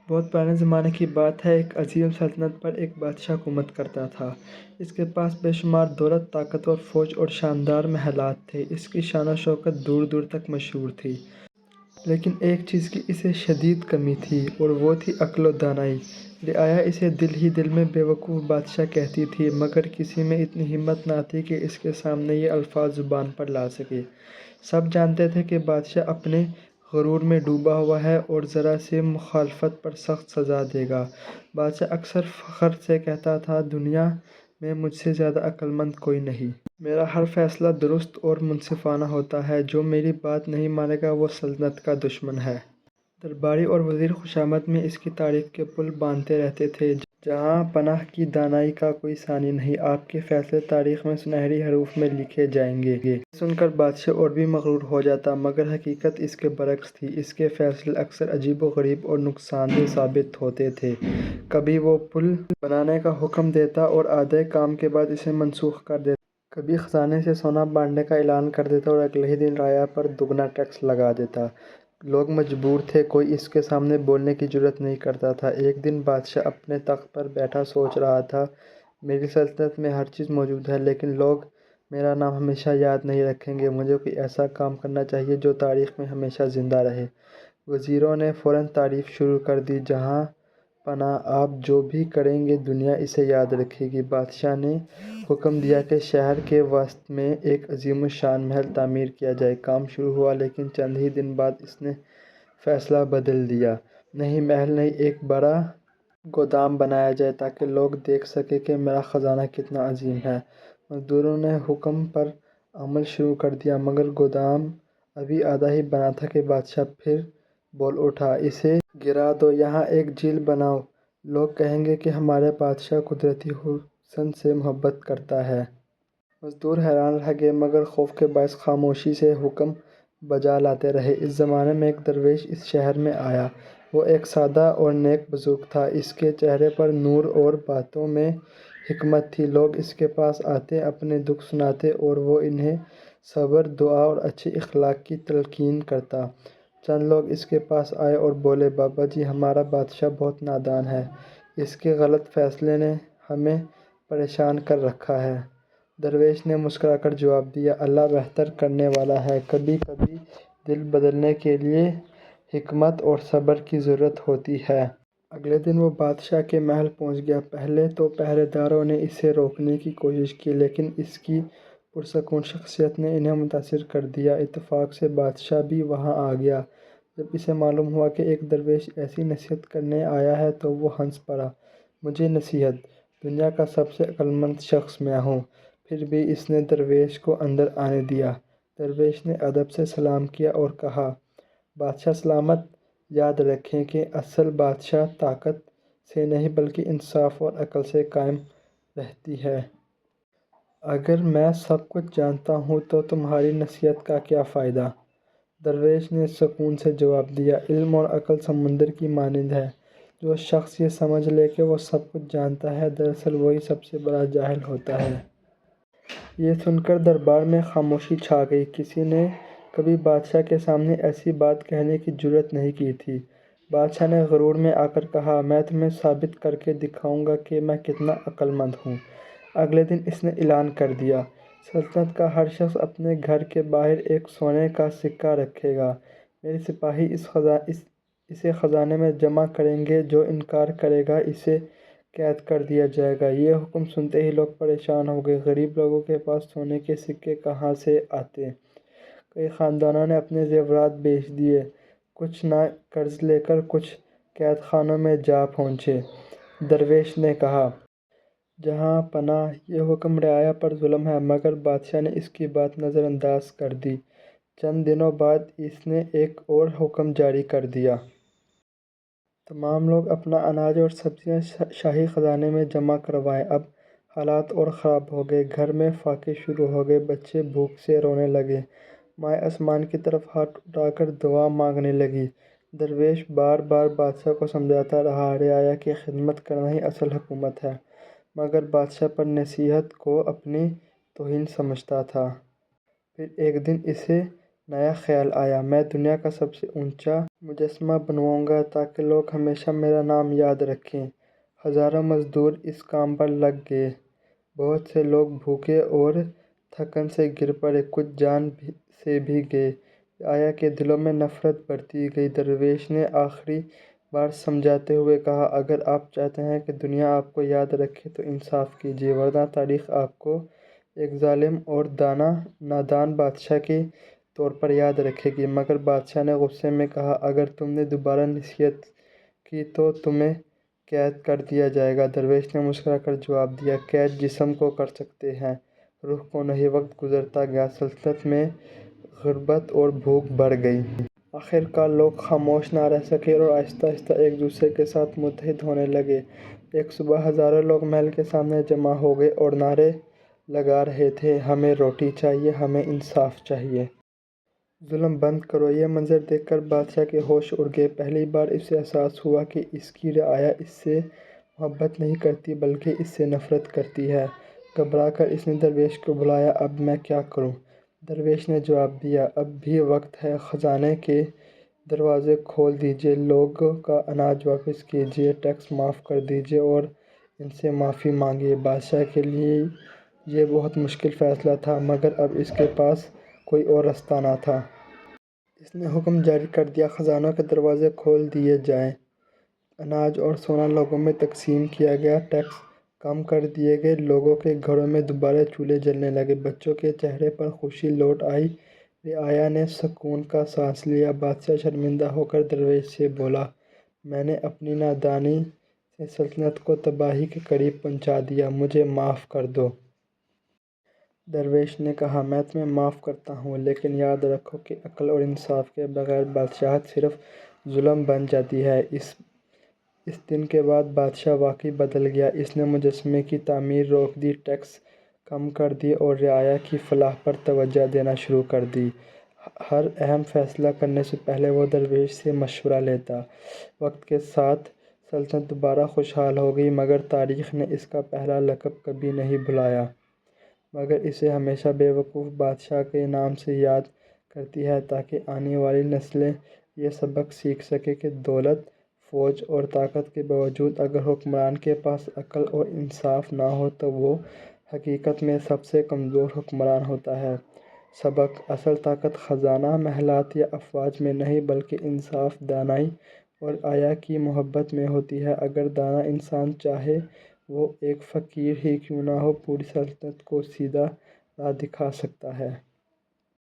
بہت پرانے زمانے کی بات ہے، ایک عظیم سلطنت پر ایک بادشاہ حکومت کرتا تھا۔ اس کے پاس بے شمار دولت، طاقتور فوج اور شاندار محلات تھے۔ اس کی شان و شوکت دور دور تک مشہور تھی۔ لیکن ایک چیز کی اسے شدید کمی تھی اور وہ تھی عقل و دانائی۔ رعایا اسے دل ہی دل میں بے وقوف بادشاہ کہتی تھی، مگر کسی میں اتنی ہمت نہ تھی کہ اس کے سامنے یہ الفاظ زبان پر لا سکے۔ سب جانتے تھے کہ بادشاہ اپنے غرور میں ڈوبا ہوا ہے اور ذرا سی مخالفت پر سخت سزا دے گا۔ بادشاہ اکثر فخر سے کہتا تھا، دنیا میں مجھ سے زیادہ عقل مند کوئی نہیں۔ میرا ہر فیصلہ درست اور منصفانہ ہوتا ہے۔ جو میری بات نہیں مانے گا وہ سلطنت کا دشمن ہے۔ درباری اور وزیر خوشامد میں اس کی تعریف کے پل باندھتے رہتے تھے۔ جہاں پناہ کی دانائی کا کوئی ثانی نہیں، آپ کے فیصلے تاریخ میں سنہری حروف میں لکھے جائیں گے۔ یہ سن کر بادشاہ اور بھی مغرور ہو جاتا، مگر حقیقت اس کے برعکس تھی۔ اس کے فیصلے اکثر عجیب و غریب اور نقصان دہ ثابت ہوتے تھے۔ کبھی وہ پل بنانے کا حکم دیتا اور آدھے کام کے بعد اسے منسوخ کر دیتا۔ کبھی خزانے سے سونا بانٹنے کا اعلان کر دیتا اور اگلے ہی دن رعایا پر دگنا ٹیکس لگا دیتا۔ لوگ مجبور تھے، کوئی اس کے سامنے بولنے کی جرأت نہیں کرتا تھا۔ ایک دن بادشاہ اپنے تخت پر بیٹھا سوچ رہا تھا، میری سلطنت میں ہر چیز موجود ہے، لیکن لوگ میرا نام ہمیشہ یاد نہیں رکھیں گے۔ مجھے کوئی ایسا کام کرنا چاہیے جو تاریخ میں ہمیشہ زندہ رہے۔ وزیروں نے فوراً تعریف شروع کر دی، جہاں پناہ آپ جو بھی کریں گے دنیا اسے یاد رکھے گی۔ بادشاہ نے حکم دیا کہ شہر کے وسط میں ایک عظیم الشان محل تعمیر کیا جائے۔ کام شروع ہوا، لیکن چند ہی دن بعد اس نے فیصلہ بدل دیا۔ نہیں، محل نہیں، ایک بڑا گودام بنایا جائے تاکہ لوگ دیکھ سکیں کہ میرا خزانہ کتنا عظیم ہے۔ مزدوروں نے حکم پر عمل شروع کر دیا، مگر گودام ابھی آدھا ہی بنا تھا کہ بادشاہ پھر بول اٹھا، اسے گرا دو، یہاں ایک جھیل بناؤ، لوگ کہیں گے کہ ہمارا بادشاہ قدرتی حسن سے محبت کرتا ہے۔ مزدور حیران رہ گئے، مگر خوف کے باعث خاموشی سے حکم بجا لاتے رہے۔ اس زمانے میں ایک درویش اس شہر میں آیا۔ وہ ایک سادہ اور نیک بزرگ تھا۔ اس کے چہرے پر نور اور باتوں میں حکمت تھی۔ لوگ اس کے پاس آتے، اپنے دکھ سناتے اور وہ انہیں صبر، دعا اور اچھے اخلاق کی تلقین کرتا۔ چند لوگ اس کے پاس آئے اور بولے، بابا جی، ہمارا بادشاہ بہت نادان ہے، اس کے غلط فیصلے نے ہمیں پریشان کر رکھا ہے۔ درویش نے مسکرا کر جواب دیا، اللہ بہتر کرنے والا ہے، کبھی کبھی دل بدلنے کے لیے حکمت اور صبر کی ضرورت ہوتی ہے۔ اگلے دن وہ بادشاہ کے محل پہنچ گیا۔ پہلے تو پہرے داروں نے اسے روکنے کی کوشش کی، لیکن اس کی پرسکون شخصیت نے انہیں متاثر کر دیا۔ اتفاق سے بادشاہ بھی وہاں آ گیا۔ جب اسے معلوم ہوا کہ ایک درویش ایسی نصیحت کرنے آیا ہے تو وہ ہنس پڑا، مجھے نصیحت؟ دنیا کا سب سے عقل مند شخص میں ہوں۔ پھر بھی اس نے درویش کو اندر آنے دیا۔ درویش نے ادب سے سلام کیا اور کہا، بادشاہ سلامت۔ یاد رکھیں کہ اصل بادشاہ طاقت سے نہیں بلکہ انصاف اور عقل سے قائم رہتی ہے۔ اگر میں سب کچھ جانتا ہوں تو تمہاری نصیحت کا کیا فائدہ؟ درویش نے سکون سے جواب دیا، علم اور عقل سمندر کی مانند ہے۔ جو شخص یہ سمجھ لے کہ وہ سب کچھ جانتا ہے، دراصل وہی سب سے بڑا جاہل ہوتا ہے۔ یہ سن کر دربار میں خاموشی چھا گئی۔ کسی نے کبھی بادشاہ کے سامنے ایسی بات کہنے کی جرأت نہیں کی تھی۔ بادشاہ نے غرور میں آ کر کہا، میں تمہیں ثابت کر کے دکھاؤں گا کہ میں کتنا عقل مند ہوں۔ اگلے دن اس نے اعلان کر دیا، سلطنت کا ہر شخص اپنے گھر کے باہر ایک سونے کا سکہ رکھے گا۔ میرے سپاہی اسے خزانے میں جمع کریں گے، جو انکار کرے گا اسے قید کر دیا جائے گا۔ یہ حکم سنتے ہی لوگ پریشان ہو گئے۔ غریب لوگوں کے پاس سونے کے سکے کہاں سے آتے؟ کئی خاندانوں نے اپنے زیورات بیچ دیے، کچھ نے قرض لے کر کچھ قید خانوں میں جا پہنچے۔ درویش نے کہا، جہاں پناہ، یہ حکم رعایا پر ظلم ہے، مگر بادشاہ نے اس کی بات نظر انداز کر دی۔ چند دنوں بعد اس نے ایک اور حکم جاری کر دیا، تمام لوگ اپنا اناج اور سبزیاں شاہی خزانے میں جمع کروائیں۔ اب حالات اور خراب ہو گئے۔ گھر میں فاقے شروع ہو گئے، بچے بھوک سے رونے لگے، مائیں آسمان کی طرف ہاتھ اٹھا کر دعا مانگنے لگیں۔ درویش بار بار بادشاہ کو سمجھاتا رہا، رعایا کی خدمت کرنا ہی اصل حکومت ہے، مگر بادشاہ پر نصیحت کو اپنی توہین سمجھتا تھا۔ پھر ایک دن اسے نیا خیال آیا، میں دنیا کا سب سے اونچا مجسمہ بنواؤں گا تاکہ لوگ ہمیشہ میرا نام یاد رکھیں۔ ہزاروں مزدور اس کام پر لگ گئے۔ بہت سے لوگ بھوکے اور تھکن سے گر پڑے، کچھ جان سے بھی گئے۔ رعایا کے دلوں میں نفرت بڑھتی گئی۔ درویش نے آخری بار سمجھاتے ہوئے کہا، اگر آپ چاہتے ہیں کہ دنیا آپ کو یاد رکھے تو انصاف کیجیے، ورنہ تاریخ آپ کو ایک ظالم اور نادان بادشاہ کے طور پر یاد رکھے گی۔ مگر بادشاہ نے غصے میں کہا، اگر تم نے دوبارہ نصیحت کی تو تمہیں قید کر دیا جائے گا۔ درویش نے مسکرا کر جواب دیا، قید جسم کو کر سکتے ہیں، روح کو نہیں۔ وقت گزرتا گیا، سلطنت میں غربت اور بھوک بڑھ گئی۔ آخر کار لوگ خاموش نہ رہ سکے اور آہستہ آہستہ ایک دوسرے کے ساتھ متحد ہونے لگے۔ ایک صبح ہزاروں لوگ محل کے سامنے جمع ہو گئے اور نعرے لگا رہے تھے، ہمیں روٹی چاہیے، ہمیں انصاف چاہیے۔ ظلم بند کرو۔ یہ منظر دیکھ کر بادشاہ کے ہوش اڑ گئے۔ پہلی بار اسے احساس ہوا کہ اس کی رعایا اس سے محبت نہیں کرتی بلکہ اس سے نفرت کرتی ہے۔ گھبرا کر اس نے درویش کو بلایا، اب میں کیا کروں؟ درویش نے جواب دیا، اب بھی وقت ہے، خزانے کے دروازے کھول دیجیے، لوگوں کا اناج واپس کیجیے، ٹیکس معاف کر دیجیے اور ان سے معافی مانگیے۔ بادشاہ کے لیے یہ بہت مشکل فیصلہ تھا، مگر اب اس کے پاس کوئی اور راستہ نہ تھا۔ اس نے حکم جاری کر دیا، خزانوں کے دروازے کھول دیے جائیں۔ اناج اور سونا لوگوں میں تقسیم کیا گیا، ٹیکس کم کر دیے گئے، لوگوں کے گھروں میں دوبارہ چولہے جلنے لگے، بچوں کے چہرے پر خوشی لوٹ آئی۔ رعایا نے سکون کا سانس لیا۔ بادشاہ شرمندہ ہو کر درویش سے بولا، میں نے اپنی نادانی سے سلطنت کو تباہی کے قریب پہنچا دیا، مجھے معاف کر دو۔ درویش نے کہا، میں تمہیں معاف کرتا ہوں، لیکن یاد رکھو کہ عقل اور انصاف کے بغیر بادشاہت صرف ظلم بن جاتی ہے۔ اس دن کے بعد بادشاہ واقعی بدل گیا۔ اس نے مجسمے کی تعمیر روک دی، ٹیکس کم کر دیے اور رعایا کی فلاح پر توجہ دینا شروع کر دی۔ ہر اہم فیصلہ کرنے سے پہلے وہ درویش سے مشورہ لیتا۔ وقت کے ساتھ سلطنت دوبارہ خوشحال ہو گئی، مگر تاریخ نے اس کا پہلا لقب کبھی نہیں بھلایا، مگر اسے ہمیشہ بے وقوف بادشاہ کے نام سے یاد کرتی ہے تاکہ آنے والی نسلیں یہ سبق سیکھ سکیں کہ دولت، فوج اور طاقت کے باوجود اگر حکمران کے پاس عقل اور انصاف نہ ہو تو وہ حقیقت میں سب سے کمزور حکمران ہوتا ہے۔ سبق: اصل طاقت خزانہ، محلات یا افواج میں نہیں بلکہ انصاف، دانائی اور رعایا کی محبت میں ہوتی ہے۔ اگر دانا انسان چاہے وہ ایک فقیر ہی کیوں نہ ہو، پوری سلطنت کو سیدھا راہ دکھا سکتا ہے۔